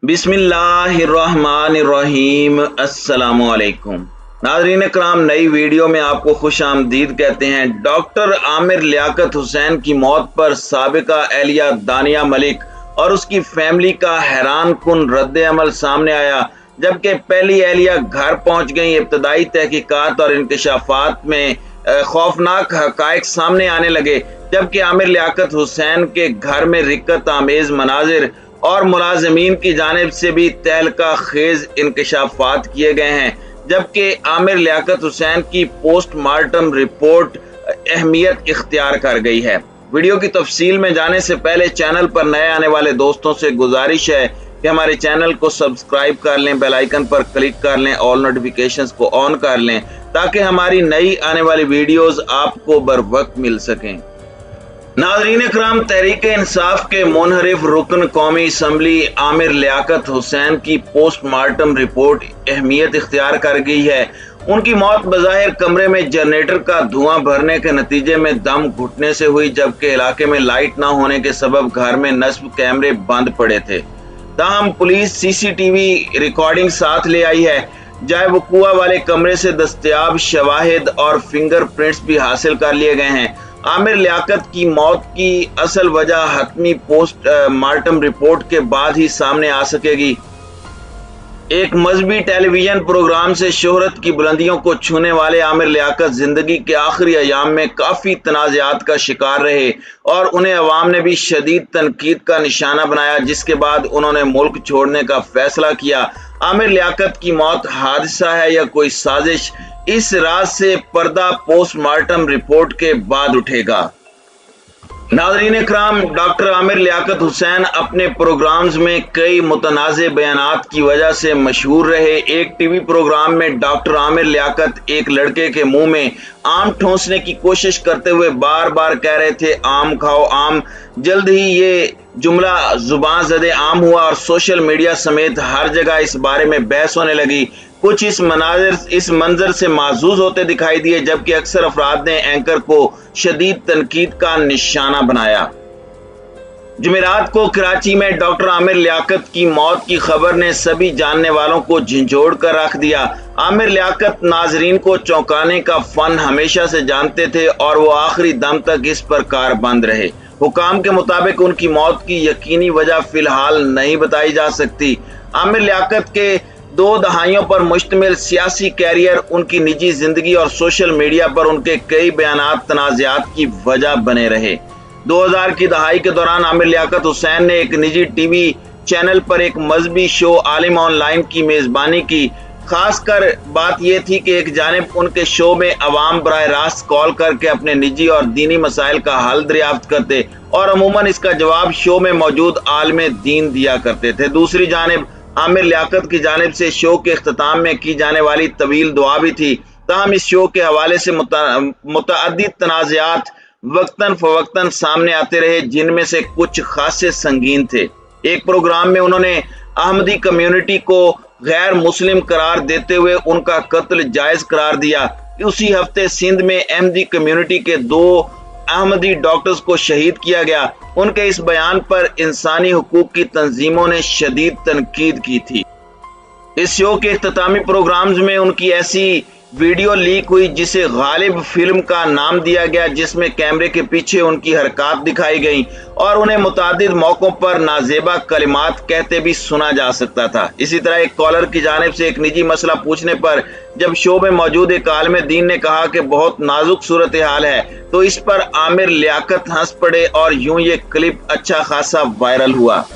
बिस्मिल्लाहिर्रहमानिर्रहीम। अस्सलामुअलैकुम नाज़रीन कराम, नई वीडियो में आपको खुश आमदीद कहते हैं। डॉक्टर आमिर लियाकत हुसैन की मौत पर साबिका एहलिया दानिया मलिक और उसकी फैमिली का हैरान कुन रद्द अमल सामने आया। जबकि पहली एहलिया घर पहुंच गई, इब्तदाई तहकीकात और इंकशाफात में खौफनाक हकायक सामने आने लगे। जबकि आमिर लियाकत हुसैन के घर में रिक्कत आमेज मनाजिर और मुलाजमीन की जानिब से भी तहलका खेज इंकशाफात किए गए हैं। जबकि आमिर लियाकत हुसैन की पोस्टमार्टम रिपोर्ट अहमियत इख्तियार कर गई है। वीडियो की तफसील में जाने से पहले चैनल पर नए आने वाले दोस्तों से गुजारिश है कि हमारे चैनल को सब्सक्राइब कर लें, बेल आइकन पर क्लिक कर लें, ऑल नोटिफिकेशंस को ऑन कर लें ताकि हमारी नई आने वाली वीडियोस आपको बर वक्त मिल सकें। नाज़रीन इकराम, तहरीक इंसाफ के मुनहरिफ रुकन कौमी असम्बली आमिर लियाकत हुसैन की पोस्टमार्टम रिपोर्ट अहमियत इख्तियार कर गई है। उनकी मौत बज़ाहिर कमरे में जनरेटर का धुआं भरने के नतीजे में दम घुटने से हुई, जबकि इलाके में लाइट न होने के सबब घर में नस्ब कैमरे बंद पड़े थे। ताहम पुलिस सीसीटीवी रिकॉर्डिंग साथ ले आई है। जाए वक़ूआ वाले कमरे से दस्तयाब शवाहिद और फिंगरप्रिंट्स भी हासिल कर लिए गए हैं। आमिर लियाकत की मौत की असल वजह हतमी पोस्टमार्टम रिपोर्ट के बाद ही सामने आ सकेगी। एक मजहबी टेलीविजन प्रोग्राम से शोहरत की बुलंदियों को छूने वाले आमिर लियाकत जिंदगी के आखिरी अयाम में काफी तनाज़ात का शिकार रहे और उन्हें अवाम ने भी शदीद तनकीद का निशाना बनाया, जिसके बाद उन्होंने मुल्क छोड़ने का फैसला किया। आमिर लियाकत की मौत हादसा है या कोई साजिश, इस राज से पर्दा पोस्टमार्टम रिपोर्ट के बाद उठेगा। नाज़रीन इकराम, डॉक्टर आमिर लियाकत हुसैन अपने प्रोग्राम्स में कई मुतनाज़े बयानात की वजह से मशहूर रहे। एक टीवी प्रोग्राम में डॉक्टर आमिर लियाकत एक लड़के के मुंह में आम ठूंसने की कोशिश करते हुए बार बार कह रहे थे, आम खाओ आम। जल्द ही ये जुमला जुबान ज़दे आम हुआ और सोशल मीडिया समेत हर जगह इस बारे में बहस होने लगी। कुछ इस मंजर से माजूज होते दिखाई दिए, जबकि अक्सर अफराद ने एंकर को शदीद तनकीद का निशाना बनाया। जुमेरात को कराची में डॉक्टर आमिर लियाकत की मौत की खबर ने सभी जानने वालों को झंझोड़ कर रख दिया। आमिर लियाकत नाजरीन को चौंकाने का फन हमेशा से जानते थे और वो आखिरी दम तक इस पर कारबंद रहे। हुकाम के मुताबिक उनकी मौत की यकीनी वजह फिलहाल नहीं बताई जा सकती। आमिर लियाकत के 2 दहाइयों पर मुश्तमिल सियासी कैरियर, उनकी निजी जिंदगी और सोशल मीडिया पर उनके कई बयानात तनाज़ात की वजह बने रहे। 2000 की दहाई के दौरान आमिर लियाकत हुसैन ने एक निजी टीवी चैनल पर एक मजहबी शो आलिम ऑनलाइन की मेजबानी की। खासकर बात यह थी कि एक जानिब उनके शो में अवाम बराह रास्त कॉल करके अपने निजी और दीनी मसाइल का हल दरियाफ्त करते और अमूमन इसका जवाब शो में मौजूद आलिम दीन दिया करते थे। दूसरी जानिब आमिर लियाकत की जानिब से शो के इख्तिताम में की जाने वाली तवील दुआ भी थी। ताहम इस शो के हवाले से मुतअद्दिद तनाज़ात वक्तन फवक्तन सामने आते रहे, जिनमें से कुछ खासे संगीन थे। एक प्रोग्राम में उन्होंने अहमदी कम्युनिटी को गैर मुस्लिम करार देते हुए उनका कत्ल जायज करार दिया। उसी हफ्ते सिंध में अहमदी कम्युनिटी के 2 अहमदी डॉक्टर्स को शहीद किया गया। उनके इस बयान पर इंसानी हुकूक की तंजीमों ने शदीद तनकीद की थी। इस शो के इख्तितामी प्रोग्राम्स में उनकी ऐसी वीडियो लीक हुई जिसे गालिब फिल्म का नाम दिया गया, जिसमें कैमरे के पीछे उनकी हरकत दिखाई गई और उन्हें मुतादिद मौकों पर नाजेबा कलिमात कहते भी सुना जा सकता था। इसी तरह एक कॉलर की जानिब से एक निजी मसला पूछने पर जब शो में मौजूद एक आलिम दीन ने कहा कि बहुत नाजुक सूरत हाल है, तो इस पर आमिर लियाकत हंस पड़े और यूं ये क्लिप अच्छा खासा वायरल हुआ।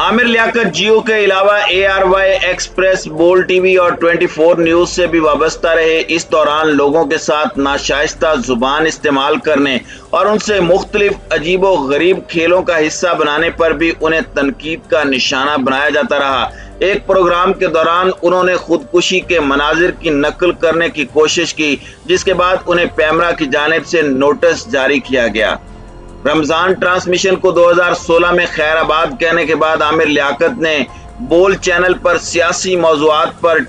आमिर लियाकत जियो के अलावा ARY एक्सप्रेस, बोल टीवी और 24 न्यूज से भी वाबस्ता रहे। इस दौरान लोगों के साथ नाशाइस्ता जुबान इस्तेमाल करने और उनसे मुख्तलिफ अजीबो गरीब खेलों का हिस्सा बनाने पर भी उन्हें तनकीद का निशाना बनाया जाता रहा। एक प्रोग्राम के दौरान उन्होंने खुदकुशी के मनाजिर की नकल करने की कोशिश की, जिसके बाद उन्हें पैमरा की जानिब से नोटिस जारी किया गया। रमजान ट्रांसमिशन को 2016 में खैराबाद कहने के बाद आमिर लियाकत ने बोल चैनल पर सियासी मौज़ूआत पर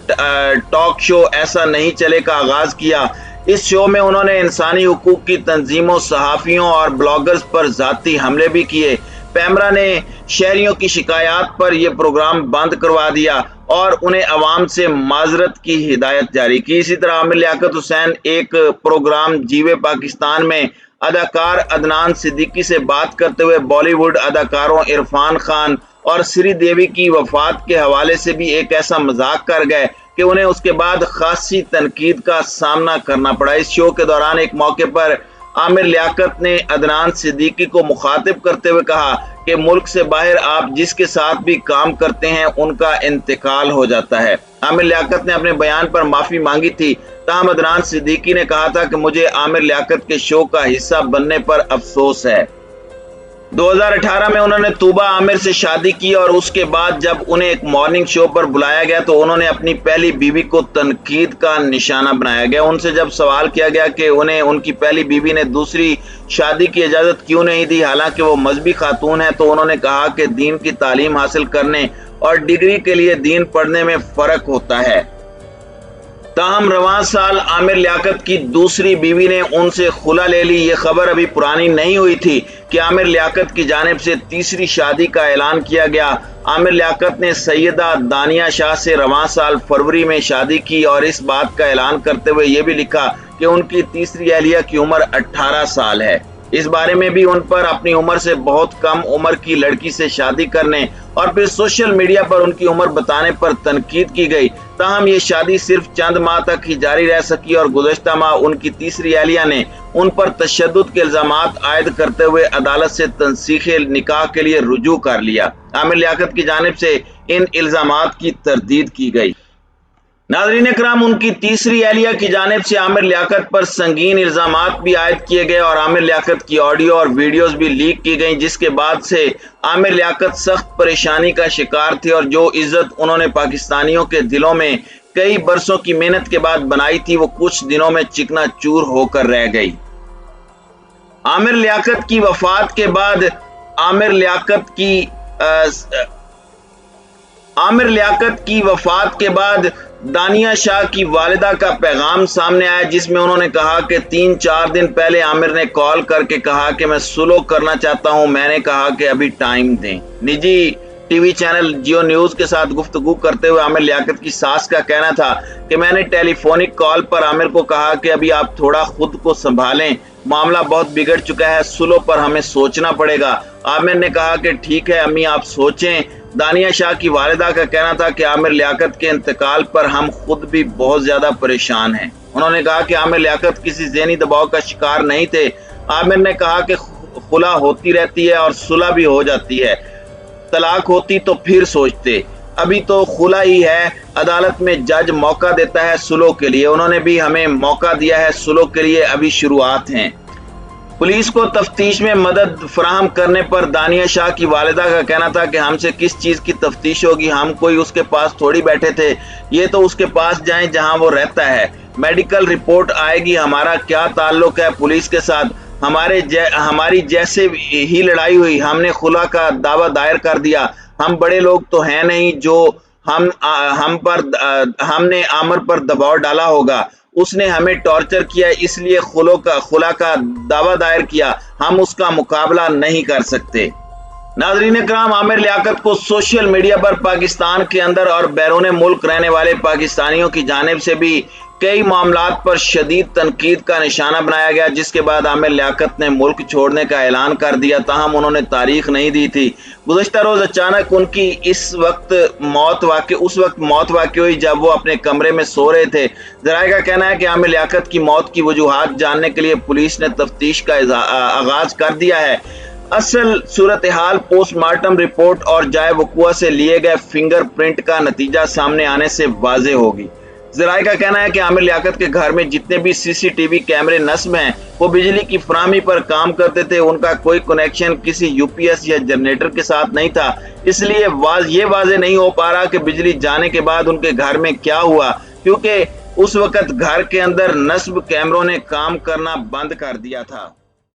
टॉक शो ऐसा नहीं चले का आगाज किया। इस शो में उन्होंने इंसानी हुकूक की तंजीमों, सहाफ़ियों और ब्लॉगर्स पर जाती हमले भी किए। पैमरा ने शहरियों की शिकायत पर यह प्रोग्राम बंद करवा दिया और उन्हें अवाम से माजरत की हिदायत जारी की। इसी तरह आमिर लियाकत हुसैन एक प्रोग्राम जीवे पाकिस्तान में अदाकार अदनान सिद्दीकी से बात करते हुए बॉलीवुड अदाकारों इरफान खान और श्रीदेवी की वफात के हवाले से भी एक ऐसा मजाक कर गए कि उन्हें उसके बाद खासी तनकीद का सामना करना पड़ा। इस शो के दौरान एक मौके पर आमिर लियाकत ने अदनान सिद्दीकी को मुखातिब करते हुए कहा कि मुल्क से बाहर आप जिसके साथ भी काम करते हैं उनका इंतकाल हो जाता है। आमिर लियाकत ने अपने बयान पर माफी मांगी थी, ताहम अदनान सिद्दीकी ने कहा था कि मुझे आमिर लियाकत के शो का हिस्सा बनने पर अफसोस है। 2018 में उन्होंने तूबा आमिर से शादी की और उसके बाद जब उन्हें एक मॉर्निंग शो पर बुलाया गया तो उन्होंने अपनी पहली बीवी को तनकीद का निशाना बनाया गया। उनसे जब सवाल किया गया कि उन्हें उनकी पहली बीवी ने दूसरी शादी की इजाज़त क्यों नहीं दी, हालांकि वो मजहबी खातून है, तो उन्होंने कहा कि दीन की तालीम हासिल करने और डिग्री के लिए दीन पढ़ने में फ़र्क होता है। ताहम रवां साल आमिर लियाकत की दूसरी बीवी ने उनसे खुला ले ली। ये खबर अभी पुरानी नहीं हुई थी कि आमिर लियाकत की जानिब से तीसरी शादी का ऐलान किया गया। आमिर लियाकत ने सैयदा दानिया शाह से रवां साल फरवरी में शादी की और इस बात का ऐलान करते हुए ये भी लिखा कि उनकी तीसरी अहलिया की उम्र 18 साल है। इस बारे में भी उन पर अपनी उम्र से बहुत कम उम्र की लड़की से शादी करने और फिर सोशल मीडिया पर उनकी उम्र बताने पर तनकीद की गई। ताहम ये शादी सिर्फ चंद माह तक ही जारी रह सकी और गुज़श्ता माह उनकी तीसरी अहलिया ने उन पर तशद्दुद के इल्जामात आयद करते हुए अदालत से तंसीखे निकाह के लिए रुजू कर लिया। आमिर लियाकत की जानिब से इन इल्जामात की तरदीद की गई। नाज़रीन इकराम, उनकी तीसरी अहलिया की जानिब से आमिर लियाकत पर संगीन इल्जामात भी आयद किए गए और आमिर लियाकत की ऑडियो और वीडियोस भी लीक की गई, जिसके बाद से आमिर लियाकत सख्त परेशानी का शिकार थे और जो इज्जत उन्होंने पाकिस्तानियों के दिलों में कई बरसों की मेहनत के बाद बनाई थी वो कुछ दिनों में चिकनाचूर होकर रह गई। आमिर लियाकत की वफात के बाद आमिर लियाकत की वफात के बाद दानिया शाह की वालिदा का पैगाम सामने आया, जिसमें उन्होंने कहा कि 3-4 दिन पहले आमिर ने कॉल करके कहा कि मैं सुलह करना चाहता हूं। मैंने कहा कि अभी टाइम दें। निजी टीवी चैनल जियो न्यूज के साथ गुफ्तगू करते हुए आमिर लियाकत की सास का कहना था कि मैंने टेलीफोनिक कॉल पर आमिर को कहा कि अभी आप थोड़ा खुद को संभालें, मामला बहुत बिगड़ चुका है, सुलह पर हमें सोचना पड़ेगा। आमिर ने कहा कि ठीक है अम्मी, आप सोचें। दानिया शाह की वालिदा का कहना था कि आमिर लियाकत के इंतकाल पर हम खुद भी बहुत ज्यादा परेशान हैं। उन्होंने कहा कि आमिर लियाकत किसी ज़हनी दबाव का शिकार नहीं थे। आमिर ने कहा कि खुला होती रहती है और सुलह भी हो जाती है, तलाक होती तो फिर सोचते, अभी तो खुला ही है। अदालत में जज मौका देता है सुलह के लिए, उन्होंने भी हमें मौका दिया है सुलह के लिए, अभी शुरुआत है। पुलिस को तफ्तीश में मदद फराहम करने पर दानिया शाह की वालिदा का कहना था कि हमसे किस चीज की तफ्तीश होगी, हम कोई उसके पास थोड़ी बैठे थे, ये तो उसके पास जाएं जहां वो रहता है। मेडिकल रिपोर्ट आएगी, हमारा क्या ताल्लुक है पुलिस के साथ, हमारी जैसे ही लड़ाई हुई हमने खुला का दावा दायर कर दिया। हम बड़े लोग तो हैं नहीं जो हमने आमिर पर दबाव डाला होगा, उसने हमें टॉर्चर किया इसलिए खुला का दावा दायर किया, हम उसका मुकाबला नहीं कर सकते। नाज़रीन इकराम, आमिर लियाकत को सोशल मीडिया पर पाकिस्तान के अंदर और बैरून मुल्क रहने वाले पाकिस्तानियों की जानिब से भी कई मामलात पर शदीद तनकीद का निशाना बनाया गया, जिसके बाद आमिर लियाकत ने मुल्क छोड़ने का ऐलान कर दिया। ताहम उन्होंने तारीख नहीं दी थी। गुज़श्ता रोज अचानक उनकी उस वक्त मौत वाक़ई हुई जब वो अपने कमरे में सो रहे थे। ज़राए का कहना है कि आमिर लियाकत की मौत की वजूहात जानने के लिए पुलिस ने तफ्तीश का आगाज कर दिया है। असल सूरत हाल पोस्टमार्टम रिपोर्ट और जाए वक़ुआ से लिए गए फिंगरप्रिंट का नतीजा सामने आने से वाज़ेह होगी। ज़राए का कहना है कि आमिर लियाकत के घर में जितने भी सीसीटीवी कैमरे नस्ब हैं वो बिजली की फराहमी पर काम करते थे, उनका कोई कनेक्शन किसी यूपीएस या जनरेटर के साथ नहीं था, इसलिए ये वाज़ेह नहीं हो पा रहा कि बिजली जाने के बाद उनके घर में क्या हुआ, क्योंकि उस वक्त घर के अंदर नस्ब कैमरों ने काम करना बंद कर दिया था।